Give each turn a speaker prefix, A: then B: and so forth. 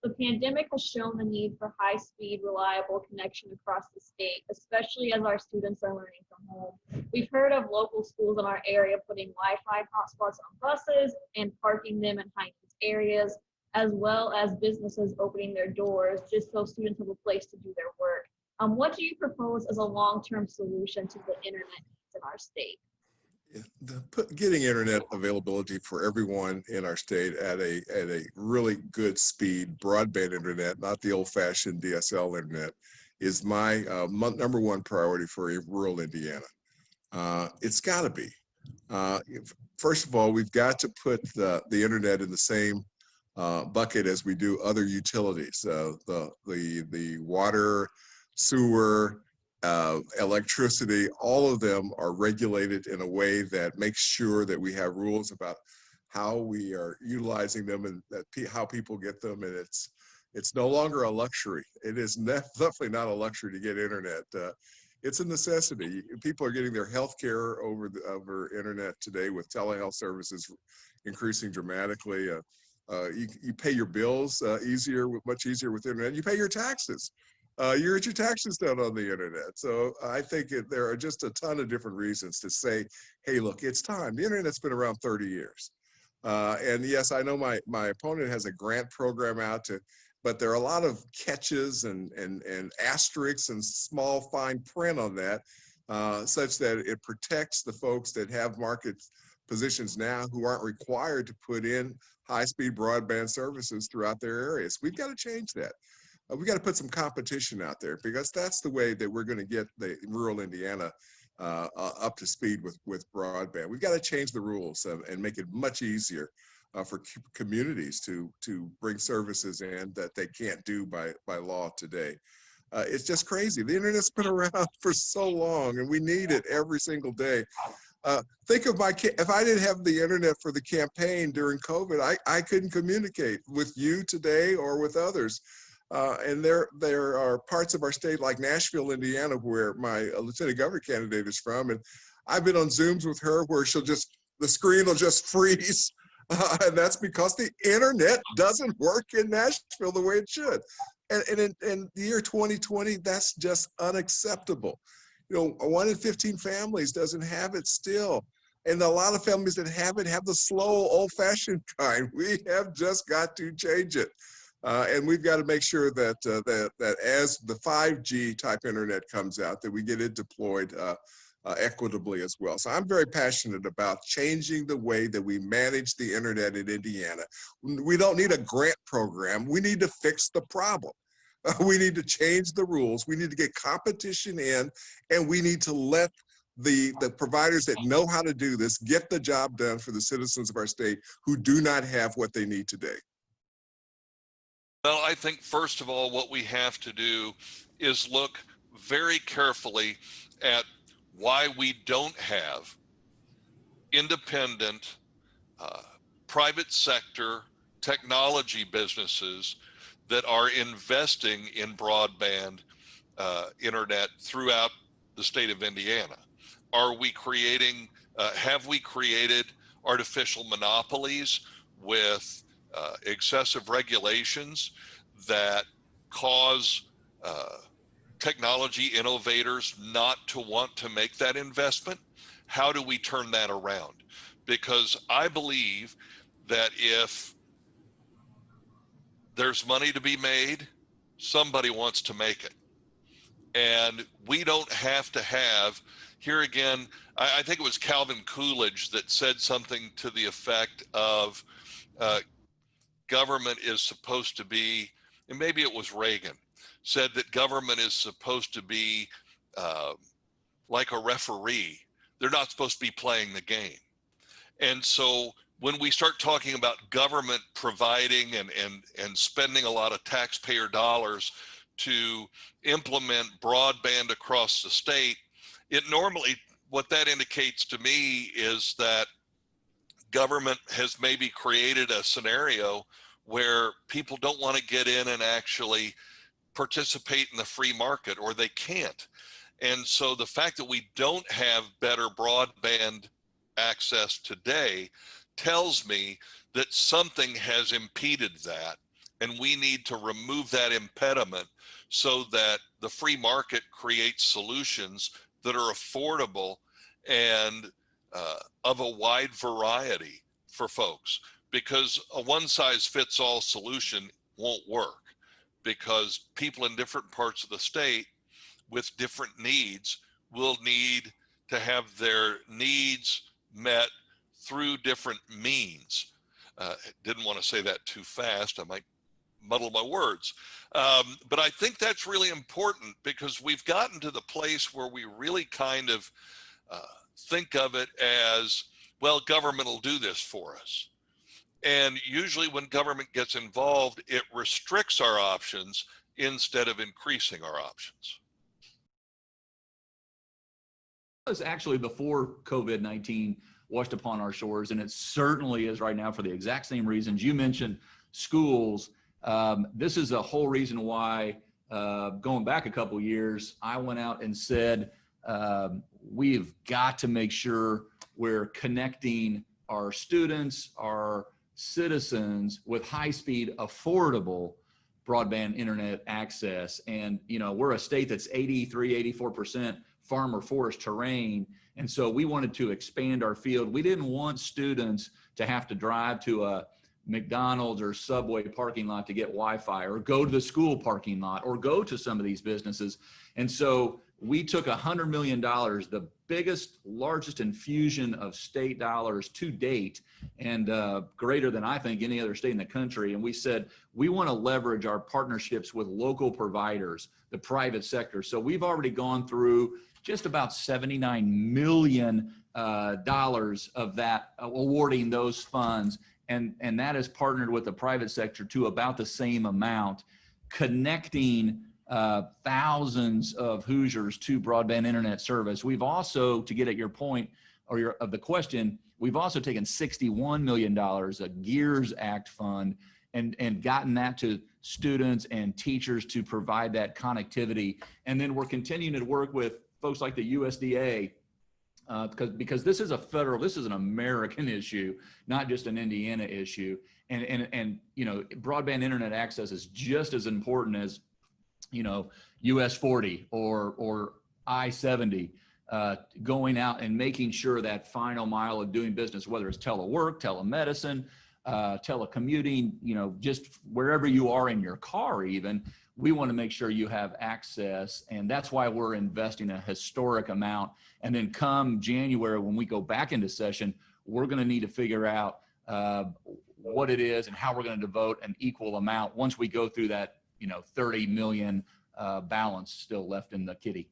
A: The pandemic has shown the need for high-speed, reliable connection across the state, especially as our students are learning from home. We've heard of local schools in our area putting Wi-Fi hotspots on buses and parking them in high-needs areas, as well as businesses opening their doors just so students have a place to do their work. What do you propose as a long-term solution to the internet needs in our state?
B: Getting internet availability for everyone in our state at a really good speed, broadband internet, not the old-fashioned DSL internet, is my number one priority for rural Indiana. It's got to be. First of all, we've got to put the internet in the same bucket as we do other utilities. The water, sewer, electricity, all of them are regulated in a way that makes sure that we have rules about how we are utilizing them and how people get them. And it's no longer a luxury. It is definitely not a luxury to get internet. It's a necessity. People are getting their health care over internet today, with telehealth services increasing dramatically. You pay your bills much easier with internet. You pay your taxes. You get your taxes done on the internet. So I think there are just a ton of different reasons to say, hey, look, it's time. The internet's been around 30 years. And yes, I know my opponent has a grant program out but there are a lot of catches and asterisks and small fine print on that, such that it protects the folks that have market positions now who aren't required to put in high-speed broadband services throughout their areas. We've got to change that. We got to put some competition out there, because that's the way that we're going to get the rural Indiana up to speed with broadband. We've got to change the rules and make it much easier for communities to bring services in that they can't do by law today. It's just crazy. The internet's been around for so long, and we need it every single day. Think of if I didn't have the internet for the campaign during COVID, I couldn't communicate with you today or with others. And there are parts of our state like Nashville, Indiana, where my lieutenant governor candidate is from. And I've been on Zooms with her where the screen will just freeze. And that's because the internet doesn't work in Nashville the way it should. And in the year 2020, that's just unacceptable. 1 in 15 families doesn't have it still. And a lot of families that have it have the slow, old-fashioned kind. We have just got to change it. And we've got to make sure that that as the 5G type internet comes out, that we get it deployed equitably as well. So I'm very passionate about changing the way that we manage the internet in Indiana. We don't need a grant program. We need to fix the problem. We need to change the rules. We need to get competition in, and we need to let the providers that know how to do this get the job done for the citizens of our state who do not have what they need today.
C: Well, I think first of all, what we have to do is look very carefully at why we don't have independent private sector technology businesses that are investing in broadband internet throughout the state of Indiana. Are we creating, have we created artificial monopolies with excessive regulations that cause technology innovators not to want to make that investment? How do we turn that around? Because I believe that if there's money to be made, somebody wants to make it. And we don't have to have, here again, I think it was Calvin Coolidge that said something to the effect of government is supposed to be, and maybe it was Reagan, said that government is supposed to be like a referee. They're not supposed to be playing the game. And so when we start talking about government providing and spending a lot of taxpayer dollars to implement broadband across the state, it normally, what that indicates to me is that government has maybe created a scenario where people don't want to get in and actually participate in the free market, or they can't. And so the fact that we don't have better broadband access today tells me that something has impeded that. and we need to remove that impediment so that the free market creates solutions that are affordable and of a wide variety for folks, because a one-size-fits-all solution won't work, because people in different parts of the state with different needs will need to have their needs met through different means. Didn't want to say that too fast. I might muddle my words. But I think that's really important, because we've gotten to the place where we really kind of think of it as, well, government will do this for us. And usually when government gets involved, it restricts our options instead of increasing our options.
D: It was actually before COVID-19 washed upon our shores, and it certainly is right now for the exact same reasons you mentioned. Schools, this is a whole reason why, going back a couple years, I went out and said, we've got to make sure we're connecting our students, our citizens with high-speed, affordable broadband internet access. And, you know, we're a state that's 84% farm or forest terrain. And so we wanted to expand our field. We didn't want students to have to drive to a McDonald's or Subway parking lot to get Wi-Fi, or go to the school parking lot, or go to some of these businesses. And so we took $100 million, the biggest, largest infusion of state dollars to date, and greater than I think any other state in the country. And we said, we want to leverage our partnerships with local providers, the private sector. So we've already gone through just about $79 million of that, awarding those funds. And that is partnered with the private sector to about the same amount, connecting thousands of Hoosiers to broadband internet service. We've also, to get at your point or of the question, we've also taken $61 million, a GEARS Act fund, and gotten that to students and teachers to provide that connectivity. And then we're continuing to work with folks like the USDA, because this is this is an American issue, not just an Indiana issue. And you know, broadband internet access is just as important as, you know, US 40 or I-70, going out and making sure that final mile of doing business, whether it's telework, telemedicine, telecommuting, you know, just wherever you are in your car even, we want to make sure you have access. And that's why we're investing a historic amount. And then come January, when we go back into session, we're going to need to figure out what it is and how we're going to devote an equal amount once we go through that, you know, 30 million balance still left in the kitty.